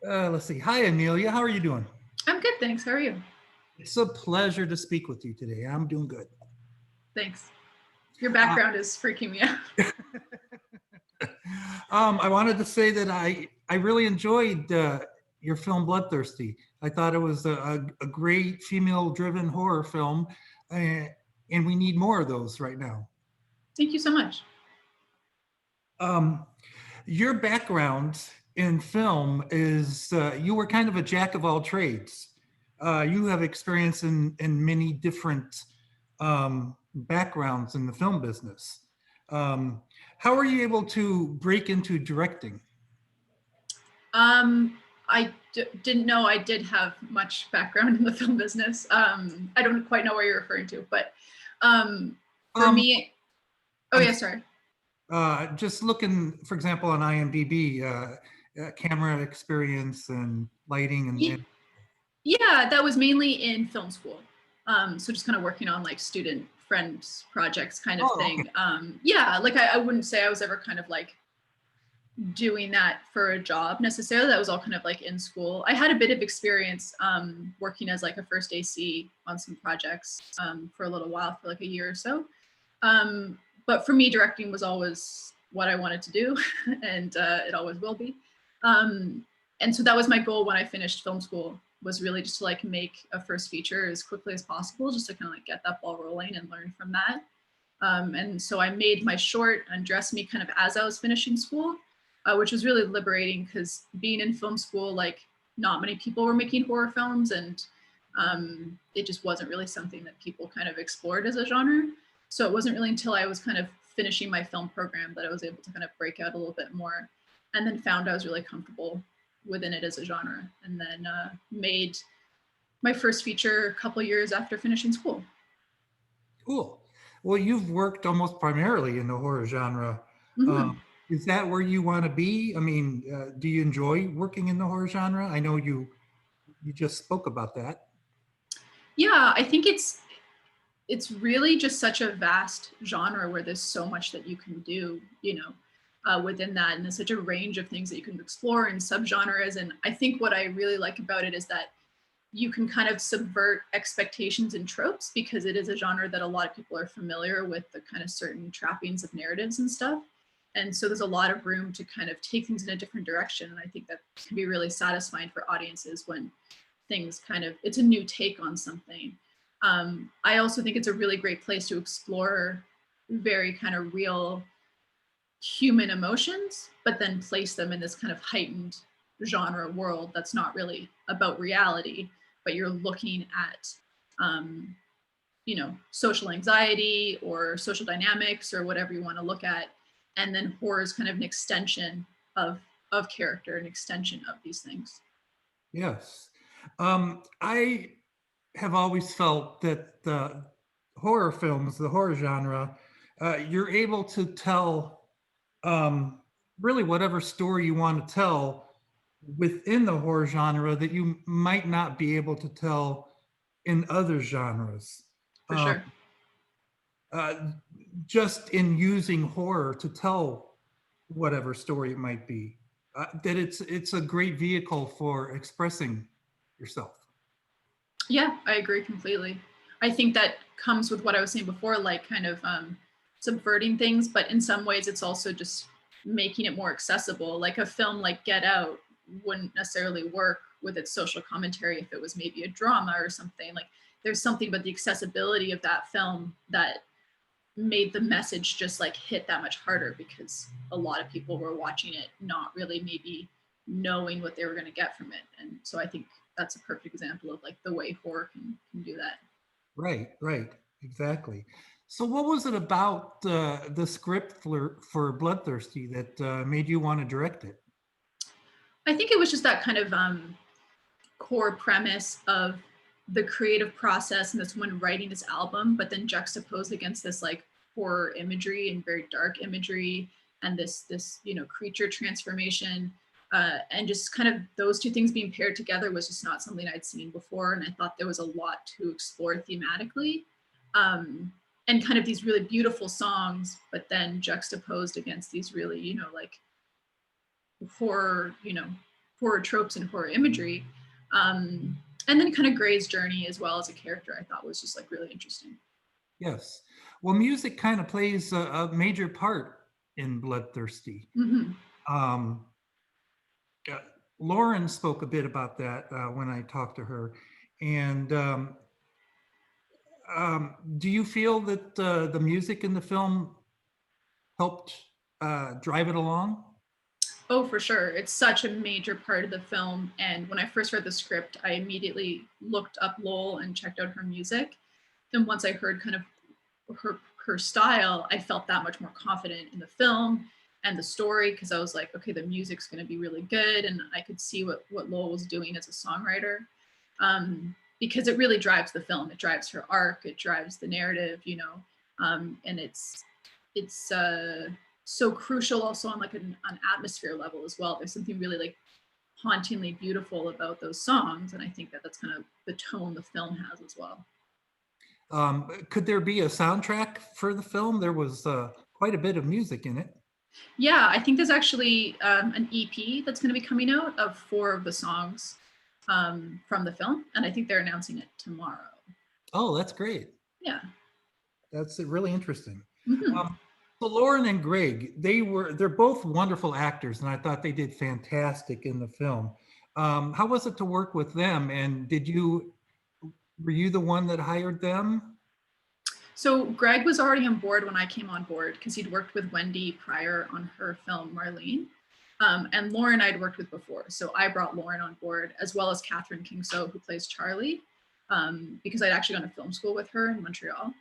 Let's see. Hi, Amelia. How are you doing? I'm good, thanks. How are you? It's a pleasure to speak with you today. I'm doing good. Thanks. Your Uh, background is freaking me out. I wanted to say that I really enjoyed your film Bloodthirsty. I thought it was a great female-driven horror film, uh, and we need more of those right now. Thank you so much. Um, your background in film is you were kind of a jack of all trades. You have experience in many different backgrounds in the film business. Um, how are you able to break into directing? I didn't know I did have much background in the film business. I don't quite know what you're referring to, but for Um, me, oh I'm yeah, sorry. just looking, for example, on IMDb, camera experience and lighting and Yeah, that was mainly in film school. So just kind of working on like student friends projects kind of oh, okay. thing. Yeah, like I wouldn't say I was ever kind of like doing that for a job necessarily. That was all kind of like in school. I had a bit of experience working as like a first AC on some projects for a little while, for like a year or so. But for me, directing was always what I wanted to do, and it always will be. Um, and so that was my goal when I finished film school, was really just to like make a first feature as quickly as possible, just to kind of like get that ball rolling and learn from that. And so I made my short Undress Me kind of as I was finishing school, which was really liberating because being in film school, like not many people were making horror films, and it just wasn't really something that people kind of explored as a genre. So it wasn't really until I was kind of finishing my film program that I was able to kind of break out a little bit more, and then found I was really comfortable within it as a genre, and then made my first feature a couple years after finishing school. Cool. Well, you've worked almost primarily in the horror genre. Mm-hmm. Um, is that where you want to be? I mean, do you enjoy working in the horror genre? I know you just spoke about that. Yeah, I think it's really just such a vast genre where there's so much that you can do, within that, and there's such a range of things that you can explore and subgenres. And I think what I really like about it is that you can kind of subvert expectations and tropes, because it is a genre that a lot of people are familiar with, the kind of certain trappings of narratives and stuff. And so there's a lot of room to kind of take things in a different direction. And I think that can be really satisfying for audiences when things kind of, it's a new take on something. I also think it's a really great place to explore very kind of real human emotions, but then place them in this kind of heightened genre world that's not really about reality, but you're looking at, um, social anxiety or social dynamics or whatever you want to look at. And then horror is kind of an extension of character, an extension of these things. Yes. I have always felt that the horror films, the horror genre, you're able to tell um, really whatever story you want to tell within the horror genre that you might not be able to tell in other genres. For Um, sure. uh, just in using horror to tell whatever story it might be, that it's a great vehicle for expressing yourself. Yeah, I agree completely. I think that comes with what I was saying before, like kind of subverting things, but in some ways it's also just making it more accessible. Like a film like Get Out wouldn't necessarily work with its social commentary if it was maybe a drama or something. Like there's something about the accessibility of that film that made the message just like hit that much harder, because a lot of people were watching it not really maybe knowing what they were going to get from it. And so I think that's a perfect example of like the way horror can do that. Right, right, exactly. So, what was it about the script for Bloodthirsty that made you want to direct it? I think it was just that kind of core premise of the creative process and this woman writing this album, but then juxtaposed against this like horror imagery and very dark imagery, and this creature transformation, and just kind of those two things being paired together was just not something I'd seen before, and I thought there was a lot to explore thematically, and kind of these really beautiful songs, but then juxtaposed against these really like horror, horror tropes and horror imagery. And then kind of Gray's journey as well as a character, I thought was just like really interesting. Yes. Well, music kind of plays a major part in Bloodthirsty. Mm-hmm. Um, Lauren spoke a bit about that when I talked to her. And do you feel that the music in the film helped drive it along? Oh, for sure. It's such a major part of the film. And when I first read the script, I immediately looked up Lowell and checked out her music. And once I heard kind of her style, I felt that much more confident in the film and the story, because I was like, okay, the music's going to be really good. And I could see what Lowell was doing as a songwriter, because it really drives the film. It drives her arc. It drives the narrative, you know, and it's so crucial also on like an atmosphere level as well. There's something really like hauntingly beautiful about those songs, and I think that that's kind of the tone the film has as well. Could there be a soundtrack for the film? There was quite a bit of music in it. Yeah, I think there's actually an EP that's going to be coming out of 4 of the songs from the film, and I think they're announcing it tomorrow. Oh, that's great. Yeah. That's really interesting. Mm-hmm. So Lauren and Greg, they're both wonderful actors, and I thought they did fantastic in the film. How was it to work with them? And were you the one that hired them? So Greg was already on board when I came on board because he'd worked with Wendy prior on her film Marlene. And Lauren I'd worked with before. So I brought Lauren on board, as well as Katharine Kingso, who plays Charlie, because I'd actually gone to film school with her in Montreal.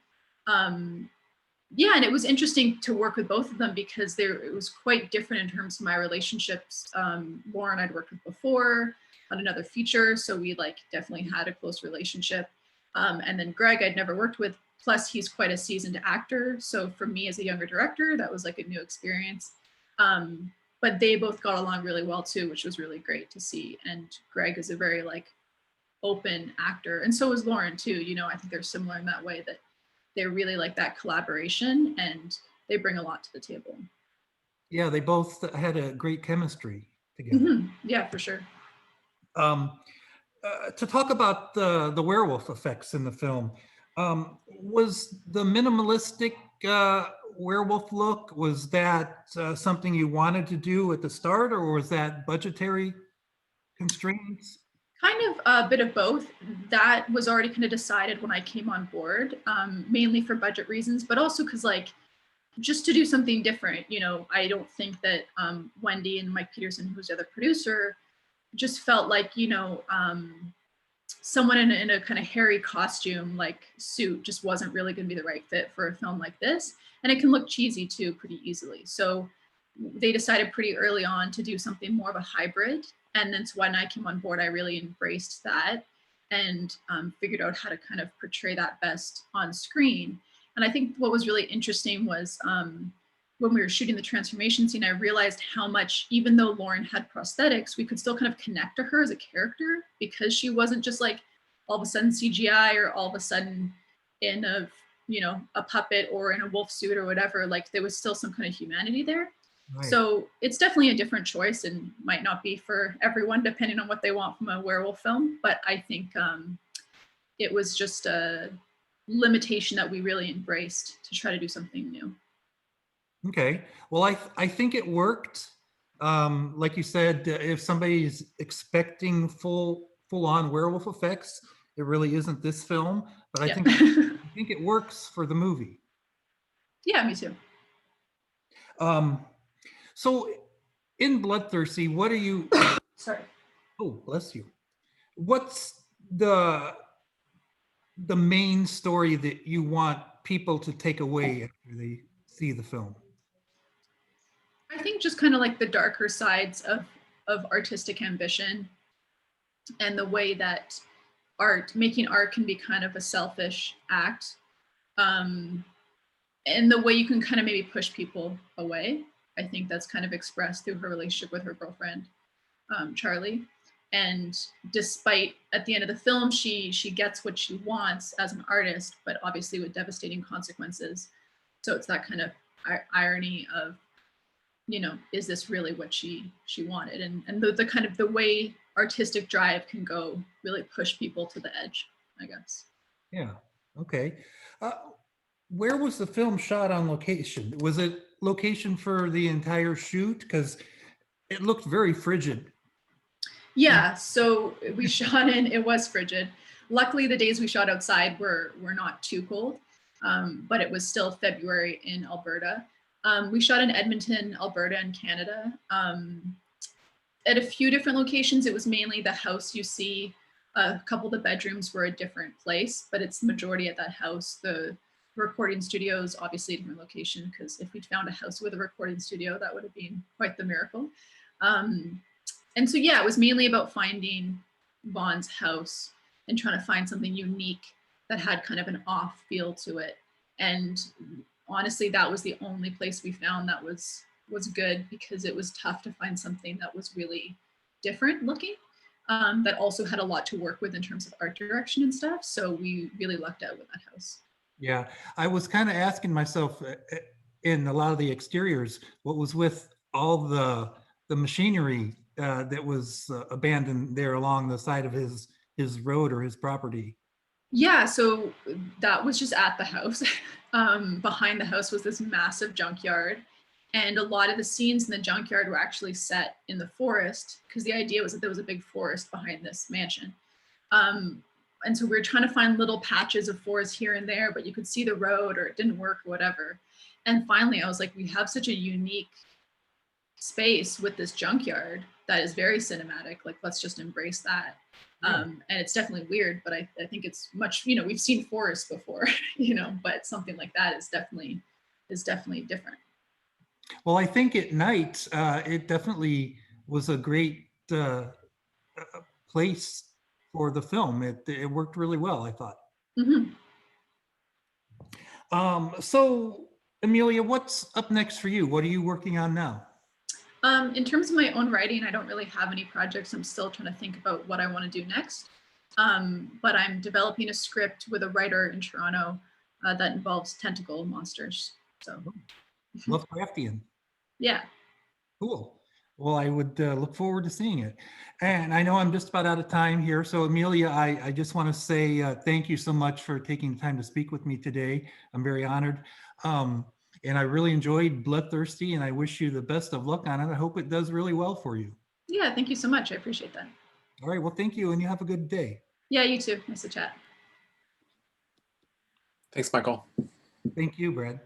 Yeah, and it was interesting to work with both of them because it was quite different in terms of my relationships. Lauren I'd worked with before on another feature, so we like definitely had a close relationship. And then Greg I'd never worked with, plus he's quite a seasoned actor. So for me as a younger director, that was like a new experience. But they both got along really well too, which was really great to see. And Greg is a very like open actor, and so is Lauren too. You know, I think they're similar in that way, that they're really like that collaboration and they bring a lot to the table. Yeah, they both had a great chemistry together. Mm-hmm. Yeah, for sure. To talk about the werewolf effects in the film, was the minimalistic werewolf look, was that something you wanted to do at the start, or was that budgetary constraints? Kind of a bit of both. That was already kind of decided when I came on board, mainly for budget reasons, but also because like just to do something different. You know, I don't think that Wendy and Mike Peterson, who was the other producer, just felt like, you know, someone in a kind of hairy costume like suit just wasn't really going to be the right fit for a film like this. And it can look cheesy too pretty easily. So they decided pretty early on to do something more of a hybrid. And then so when I came on board, I really embraced that and figured out how to kind of portray that best on screen. And I think what was really interesting was when we were shooting the transformation scene, I realized how much, even though Lauren had prosthetics, we could still kind of connect to her as a character, because she wasn't just like all of a sudden CGI or all of a sudden in a, you know, a puppet or in a wolf suit or whatever. Like there was still some kind of humanity there. Right. So it's definitely a different choice and might not be for everyone depending on what they want from a werewolf film. But I think it was just a limitation that we really embraced to try to do something new. Okay, well, I think it worked. Like you said, if somebody's expecting full-on werewolf effects, it really isn't this film. But I think I think it works for the movie. Yeah, me too. So in Bloodthirsty, what are you? Sorry. Oh, bless you. What's the main story that you want people to take away after they see the film? I think just kind of like the darker sides of artistic ambition, and the way that making art can be kind of a selfish act, and the way you can kind of maybe push people away. I think that's kind of expressed through her relationship with her girlfriend, Charlie. And despite at the end of the film, she gets what she wants as an artist, but obviously with devastating consequences. So it's that kind of irony of you know, is this really what she wanted? And the kind of the way artistic drive can go really push people to the edge, I guess. Yeah. Okay. Where was the film shot on location? Was it location for the entire shoot? Because it looked very frigid. Yeah, so we shot it was frigid. Luckily, the days we shot outside were not too cold, but it was still February in Alberta. We shot in Edmonton, Alberta, and Canada. At a few different locations, it was mainly the house you see. A couple of the bedrooms were a different place, but it's the majority at that house. The recording studio is obviously a different location, because if we'd found a house with a recording studio, that would have been quite the miracle. And so, yeah, it was mainly about finding Vaughn's house and trying to find something unique that had kind of an off feel to it. And honestly, that was the only place we found that was good, because it was tough to find something that was really different looking, that also had a lot to work with in terms of art direction and stuff. So we really lucked out with that house. Yeah, I was kind of asking myself in a lot of the exteriors, what was with all the machinery that was abandoned there along the side of his road or his property. Yeah, so that was just at the house. Behind the house was this massive junkyard. And a lot of the scenes in the junkyard were actually set in the forest, because the idea was that there was a big forest behind this mansion. And so we were trying to find little patches of forest here and there, but you could see the road, or it didn't work or whatever. And finally, I was like, we have such a unique space with this junkyard that is very cinematic. Like, let's just embrace that. Yeah. And it's definitely weird, but I think it's much, you know, we've seen forests before, you know, but something like that is definitely different. Well, I think at night, it definitely was a great place for the film. It worked really well, I thought. Mm-hmm. So, Amelia, what's up next for you? What are you working on now? In terms of my own writing, I don't really have any projects. I'm still trying to think about what I want to do next. But I'm developing a script with a writer in Toronto that involves tentacle monsters. So, Lovecraftian. Yeah. Cool. Well, I would look forward to seeing it. And I know I'm just about out of time here. So, Amelia, I just want to say thank you so much for taking the time to speak with me today. I'm very honored. And I really enjoyed Bloodthirsty, and I wish you the best of luck on it. I hope it does really well for you. Yeah, thank you so much. I appreciate that. All right. Well, thank you, and you have a good day. Yeah, you too. Nice to chat. Thanks, Michael. Thank you, Brad.